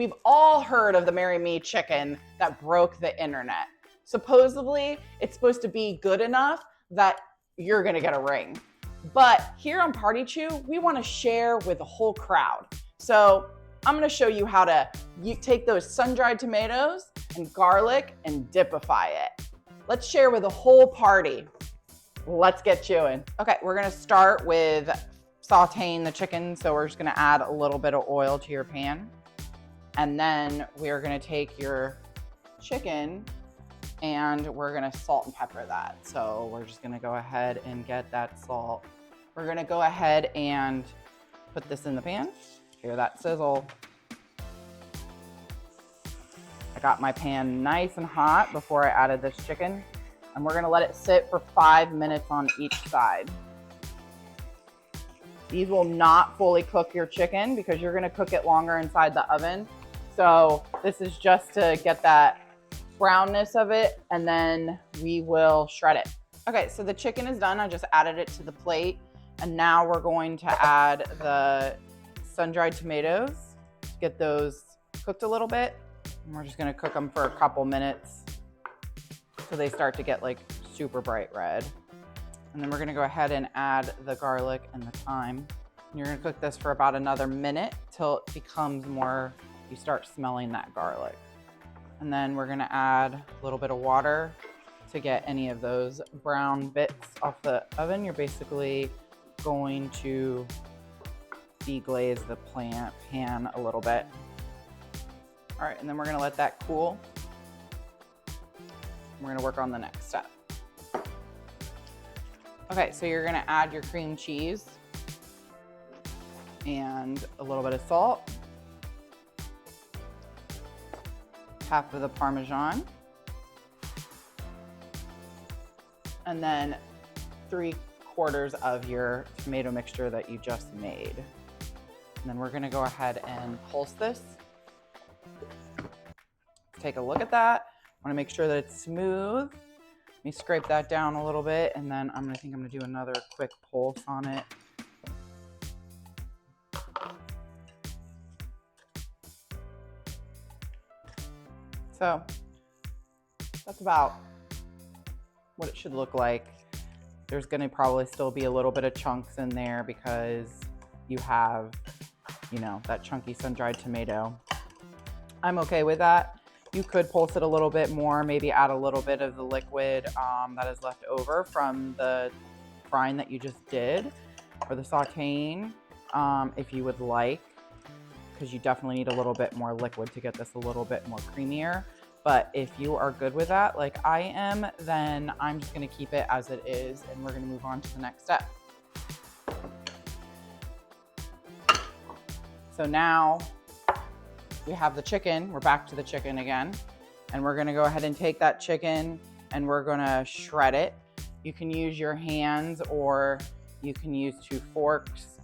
We've all heard of the Marry Me chicken that broke the internet. Supposedly, it's supposed to be good enough that you're gonna get a ring. But here on Party Chew, we wanna share with the whole crowd. So I'm gonna show you how to take those sun-dried tomatoes and garlic and dipify it. Let's share with the whole party. Let's get chewing. Okay, we're gonna start with sauteing the chicken. So we're just gonna add a little bit of oil to your pan. And then we're gonna take your chicken and we're gonna salt and pepper that. So we're just gonna go ahead and get that salt. We're gonna go ahead and put this in the pan. Hear that sizzle. I got my pan nice and hot before I added this chicken. And we're gonna let it sit for 5 minutes on each side. These will not fully cook your chicken because you're gonna cook it longer inside the oven. So this is just to get that brownness of it, and then we will shred it. Okay, so the chicken is done. I just added it to the plate. And now we're going to add the sun-dried tomatoes, get those cooked a little bit. And we're just gonna cook them for a couple minutes so they start to get like super bright red. And then we're gonna go ahead and add the garlic and the thyme. And you're gonna cook this for about another minute till it becomes more, you start smelling that garlic. And then we're gonna add a little bit of water to get any of those brown bits off the oven. You're basically going to deglaze the pan a little bit. All right, and then we're gonna let that cool. We're gonna work on the next step. Okay, so you're gonna add your cream cheese and a little bit of salt, half of the Parmesan, and then 3/4 of your tomato mixture that you just made. And then we're gonna go ahead and pulse this. Take a look at that. I wanna make sure that it's smooth. Let me scrape that down a little bit, and then I'm gonna do another quick pulse on it. So that's about what it should look like. There's gonna probably still be a little bit of chunks in there because you have, that chunky sun-dried tomato. I'm okay with that. You could pulse it a little bit more, maybe add a little bit of the liquid that is left over from the frying that you just did, or the sauteing, if you would like, because you definitely need a little bit more liquid to get this a little bit more creamier. But if you are good with that, like I am, then I'm just gonna keep it as it is, and we're gonna move on to the next step. So now we have the chicken. We're back to the chicken again. And we're gonna go ahead and take that chicken and we're gonna shred it. You can use your hands or you can use 2 forks.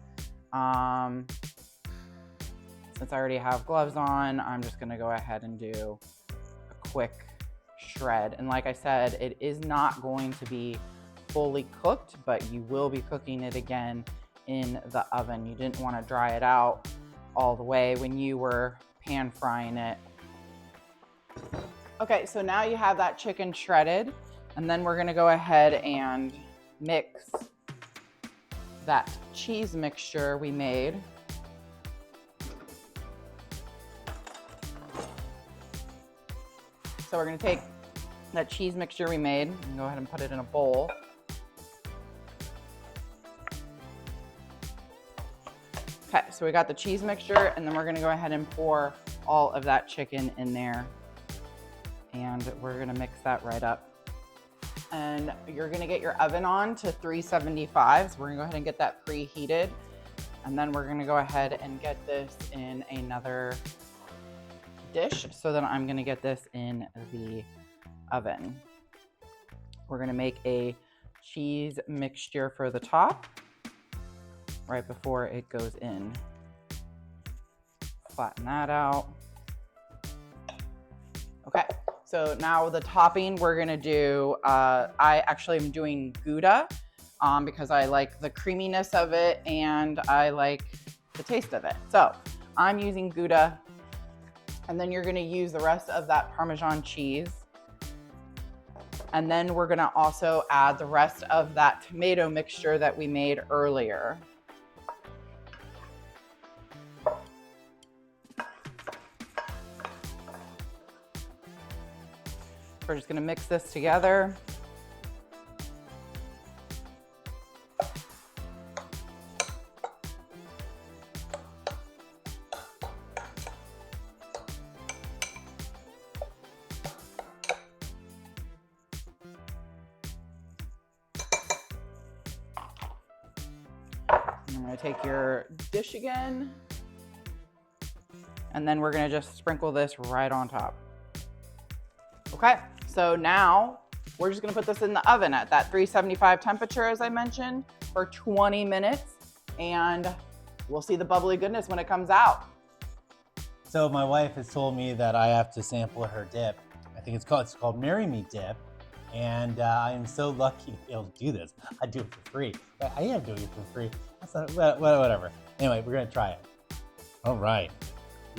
Since I already have gloves on, I'm just gonna go ahead and do a quick shred. And like I said, it is not going to be fully cooked, but you will be cooking it again in the oven. You didn't wanna dry it out all the way when you were pan frying it. Okay, so now you have that chicken shredded, and then we're gonna go ahead and mix that cheese mixture we made. So we're gonna take that cheese mixture we made and go ahead and put it in a bowl. Okay, so we got the cheese mixture, and then we're gonna go ahead and pour all of that chicken in there. And we're gonna mix that right up. And you're gonna get your oven on to 375. So we're gonna go ahead and get that preheated. And then we're gonna go ahead and get this in another dish. So then I'm gonna get this in the oven. We're gonna make a cheese mixture for the top right before it goes in. Flatten that out. Okay, so now the topping we're gonna do, I actually am doing Gouda because I like the creaminess of it and I like the taste of it. So I'm using Gouda And then you're gonna use the rest of that Parmesan cheese. And then we're gonna also add the rest of that tomato mixture that we made earlier. We're just gonna mix this together. I'm gonna take your dish again, and then we're gonna just sprinkle this right on top. Okay, so now we're just gonna put this in the oven at that 375 temperature, as I mentioned, for 20 minutes, and we'll see the bubbly goodness when it comes out. So my wife has told me that I have to sample her dip. I think it's called Marry Me Dip. And I am so lucky to be able to do this. I do it for free. But I am doing it for free. That's not, whatever. Anyway, we're gonna try it. All right.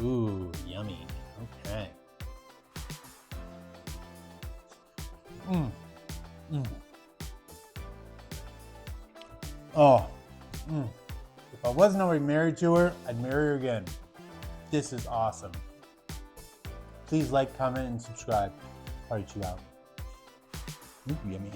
Ooh, yummy. Okay. Oh. If I wasn't already married to her, I'd marry her again. This is awesome. Please like, comment, and subscribe. Party you out. Ooh, yummy.